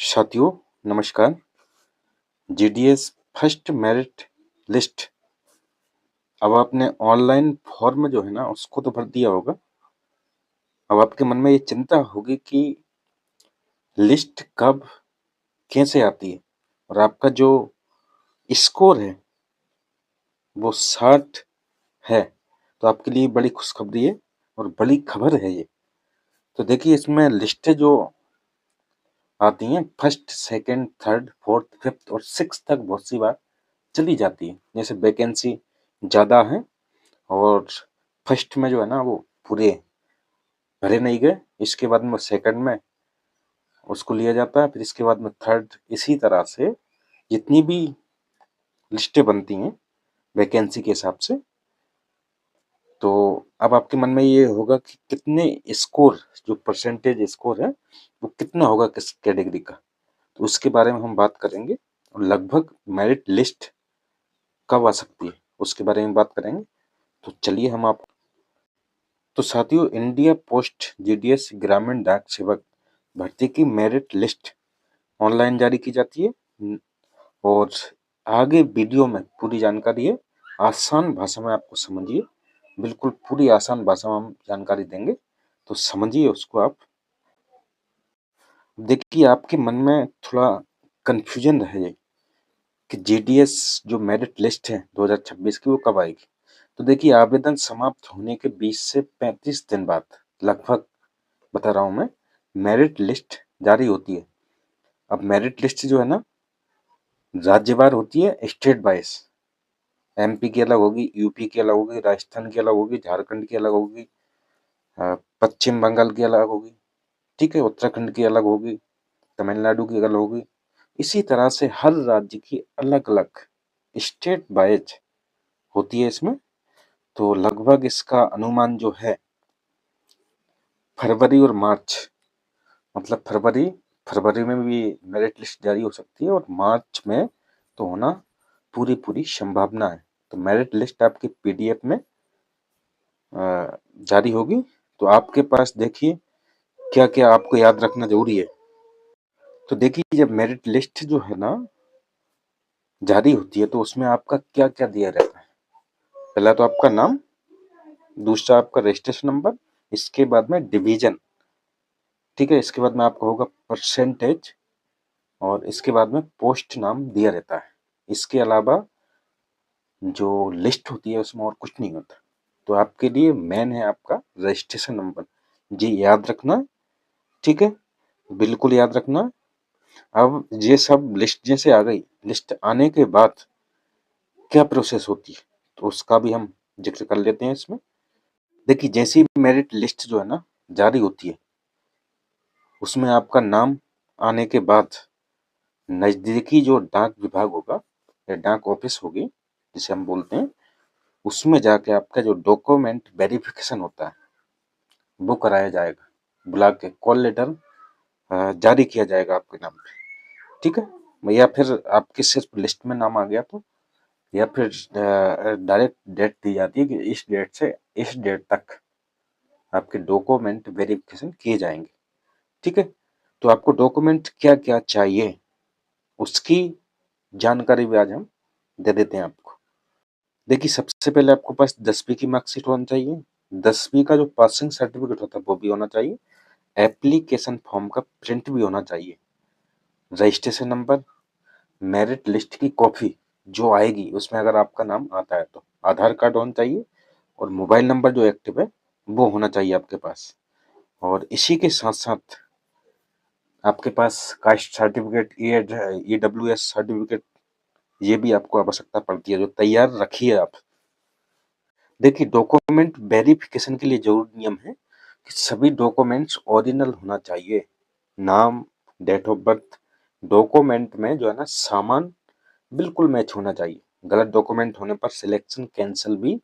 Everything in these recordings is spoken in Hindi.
साथियों नमस्कार। GDS first merit list. अब आपने ऑनलाइन फॉर्म जो है ना उसको तो भर दिया होगा। अब आपके मन में ये चिंता होगी कि लिस्ट कब कैसे आती है और आपका जो स्कोर है वो 60 है। तो आपके लिए बड़ी खुशखबरी है और बड़ी खबर है ये। तो देखिए इसमें लिस्टें जो आती हैं first second third fourth fifth और सिक्स तक बहुत सी बार चली जाती है। जैसे वैकेंसी ज़्यादा है और फर्स्ट में जो है ना वो पूरे भरे नहीं गए, इसके बाद में सेकंड में उसको लिया जाता है, फिर इसके बाद में थर्ड। इसी तरह से जितनी भी लिस्टें बनती हैं वैकेंसी के हिसाब से। तो अब आपके मन में ये होगा कि कितने स्कोर, जो परसेंटेज स्कोर है वो कितना होगा किस कैटेगरी का। तो उसके बारे में हम बात करेंगे और लगभग मेरिट लिस्ट कब आ सकती है उसके बारे में बात करेंगे। तो चलिए हम आप तो साथियों, इंडिया पोस्ट जीडीएस ग्रामीण डाक सेवक भर्ती की मेरिट लिस्ट ऑनलाइन जारी की जाती है और आगे वीडियो में पूरी जानकारी है। आसान भाषा में आपको समझिए, बिल्कुल पूरी आसान भाषा में हम जानकारी देंगे, तो समझिए उसको आप। देखिए आपके मन में थोड़ा कंफ्यूजन रहे कि जीडीएस जो मेरिट लिस्ट है 2026 की वो कब आएगी। तो देखिए आवेदन समाप्त होने के 20 से 35 दिन बाद लगभग, बता रहा हूँ मैं, मेरिट लिस्ट जारी होती है। अब मेरिट लिस्ट जो है ना राज्यवार होती है, स्टेट वाइज। एमपी की अलग होगी, यूपी की अलग होगी, राजस्थान की अलग होगी, झारखंड की अलग होगी, पश्चिम बंगाल की अलग होगी, ठीक है, उत्तराखंड की अलग होगी, तमिलनाडु की अलग होगी। इसी तरह से हर राज्य की अलग अलग स्टेट वाइज होती है इसमें। तो लगभग इसका अनुमान जो है फरवरी और मार्च, मतलब फरवरी फरवरी में भी मेरिट लिस्ट जारी हो सकती है और मार्च में तो होना पूरी पूरी संभावना है। तो मेरिट लिस्ट आपकी पीडीएफ में जारी होगी। तो आपके पास देखिए क्या क्या आपको याद रखना जरूरी है। तो देखिए जब मेरिट लिस्ट जो है ना जारी होती है तो उसमें आपका क्या क्या दिया रहता है। पहला तो आपका नाम, दूसरा आपका रजिस्ट्रेशन नंबर, इसके बाद में डिवीजन, ठीक है, इसके बाद में आपका होगा परसेंटेज और इसके बाद में पोस्ट नाम दिया रहता है। इसके अलावा जो लिस्ट होती है उसमें और कुछ नहीं होता। तो आपके लिए मेन है आपका रजिस्ट्रेशन नंबर, जी याद रखना, ठीक है, बिल्कुल याद रखना। अब ये सब लिस्ट जैसे आ गई, लिस्ट आने के बाद क्या प्रोसेस होती है तो उसका भी हम जिक्र कर लेते हैं इसमें। देखिए जैसी ही मेरिट लिस्ट जो है ना जारी होती है उसमें आपका नाम आने के बाद नजदीकी जो डाक विभाग होगा या डाक ऑफिस होगी जिसे हम बोलते हैं, उसमें जाके आपका जो डॉक्यूमेंट वेरिफिकेशन होता है वो कराया जाएगा। बुला के कॉल लेटर जारी किया जाएगा आपके नाम पे, ठीक है। या फिर आपके सिर्फ लिस्ट में नाम आ गया तो, या फिर डायरेक्ट डेट दी जाती है कि इस डेट से इस डेट तक आपके डॉक्यूमेंट वेरिफिकेशन किए जाएंगे, ठीक है। तो आपको डॉक्यूमेंट क्या क्या चाहिए उसकी जानकारी भी आज हम दे देते हैं आपको। देखिए सबसे पहले आपके पास 10वीं की मार्कशीट होनी चाहिए, 10वीं का जो पासिंग सर्टिफिकेट होता है वो भी होना चाहिए, एप्लीकेशन फॉर्म का प्रिंट भी होना चाहिए, रजिस्ट्रेशन नंबर, मेरिट लिस्ट की कॉपी जो आएगी उसमें अगर आपका नाम आता है तो आधार कार्ड होना चाहिए और मोबाइल नंबर जो एक्टिव है वो होना चाहिए आपके पास। और इसी के साथ साथ आपके पास कास्ट सर्टिफिकेट, ईडब्ल्यूएस सर्टिफिकेट, ये भी आपको आवश्यकता पड़ती है, जो तैयार रखिए आप। देखिए डॉक्यूमेंट वेरिफिकेशन के लिए जरूरी नियम है कि सभी डॉक्यूमेंट्स ओरिजिनल होना चाहिए। नाम, डेट ऑफ बर्थ, डॉक्यूमेंट में जो है ना सामान बिल्कुल मैच होना चाहिए। गलत डॉक्यूमेंट होने पर सिलेक्शन कैंसिल भी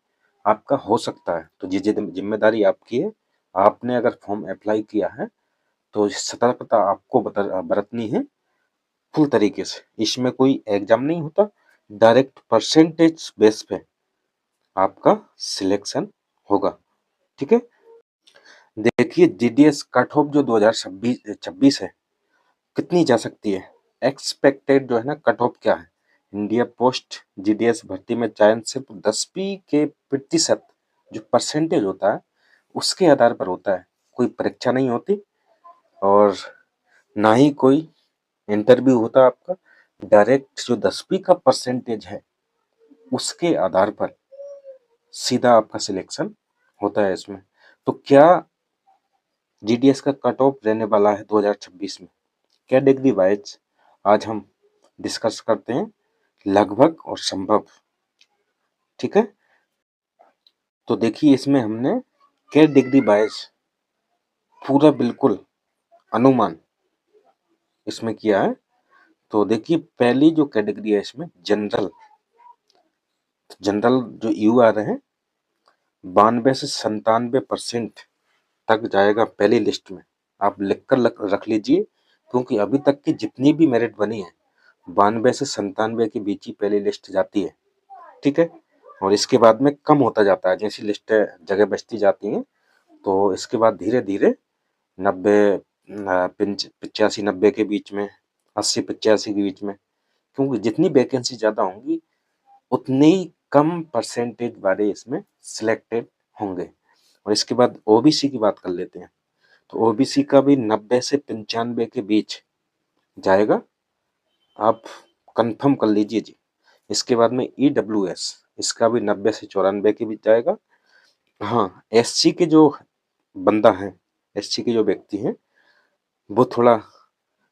आपका हो सकता है। तो ये जिम्मेदारी आपकी है। आपने अगर फॉर्म अप्लाई किया है तो सतर्कता आपको बरतनी है फुल तरीके से। इसमें कोई एग्जाम नहीं होता, डायरेक्ट परसेंटेज बेस पे आपका सिलेक्शन होगा, ठीक है। देखिए जीडीएस कट ऑफ जो 2026 है कितनी जा सकती है? एक्सपेक्टेड जो है ना कट ऑफ क्या है? इंडिया पोस्ट जीडीएस भर्ती में चयन सिर्फ 10वीं के प्रतिशत जो परसेंटेज होता है उसके आधार पर होता है। कोई परीक्षा नहीं होती और ना ही कोई इंटरव्यू होता आपका। डायरेक्ट जो 10वीं का परसेंटेज है उसके आधार पर सीधा आपका सिलेक्शन होता है इसमें। तो क्या जीडीएस का कट ऑफ रहने वाला है 2026 में? कैटेगरी वाइज आज हम डिस्कस करते हैं, लगभग और संभव। ठीक है, तो देखिए इसमें हमने कैटेगरी वाइज पूरा बिल्कुल अनुमान इसमें किया है। तो देखिए पहली जो कैटेगरी है इसमें जनरल जनरल जो यू आ रहे हैं 92 से 97% तक जाएगा पहली लिस्ट में। आप लिख कर रख लीजिए, क्योंकि अभी तक की जितनी भी मेरिट बनी है 92 से 97 के बीच ही पहली लिस्ट जाती है। ठीक है, और इसके बाद में कम होता जाता है जैसी लिस्ट जगह बचती जाती हैं। तो इसके बाद धीरे धीरे 90 85 90 के बीच में, 80 85 के बीच में, क्योंकि जितनी वैकेंसी ज़्यादा होंगी उतने ही कम परसेंटेज वाले इसमें सिलेक्टेड होंगे। और इसके बाद ओबीसी की बात कर लेते हैं। तो ओबीसी का भी 90 से 95 के बीच जाएगा, आप कंफर्म कर लीजिए जी। इसके बाद में ईडब्ल्यूएस, इसका भी 90 से 94 के बीच जाएगा। हाँ, एससी के जो बंदा है, एससी के जो व्यक्ति हैं, वो थोड़ा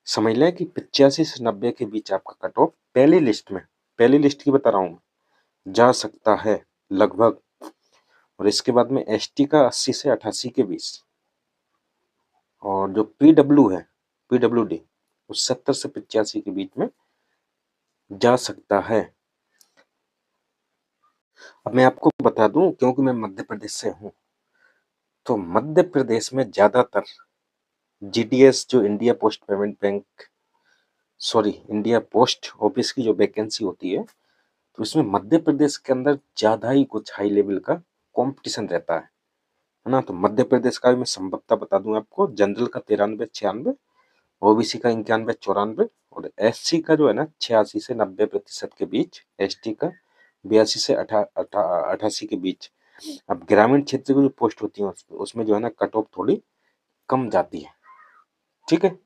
समझ लें कि 85 से 90 के बीच आपका कट ऑफ पहली लिस्ट में, पहली लिस्ट की बता रहा हूँ, जा सकता है लगभग। और इसके बाद में एसटी का 80 से 88 के बीच, और जो पीडब्ल्यू है, पीडब्ल्यूडी, वो 70 से 85 के बीच में जा सकता है। अब मैं आपको बता दूं, क्योंकि मैं मध्य प्रदेश से हूं, तो मध्य प्रदेश में ज्यादातर जीडीएस जो India post payment bank, sorry India post office की जो वैकेंसी होती है, तो इसमें मध्य प्रदेश के अंदर ज्यादा ही कुछ हाई लेवल का कंपटीशन रहता है ना। तो मध्य प्रदेश का भी मैं संभवतः बता दूं आपको, जनरल का 93 96, ओबीसी का 91 94, और एससी का जो है ना 86 से 90% के बीच, एसटी का 82 से 88 के बीच। अब ग्रामीण क्षेत्र की जो पोस्ट होती है उसमें जो है ना कट ऑफ थोड़ी कम जाती है। ठीक है,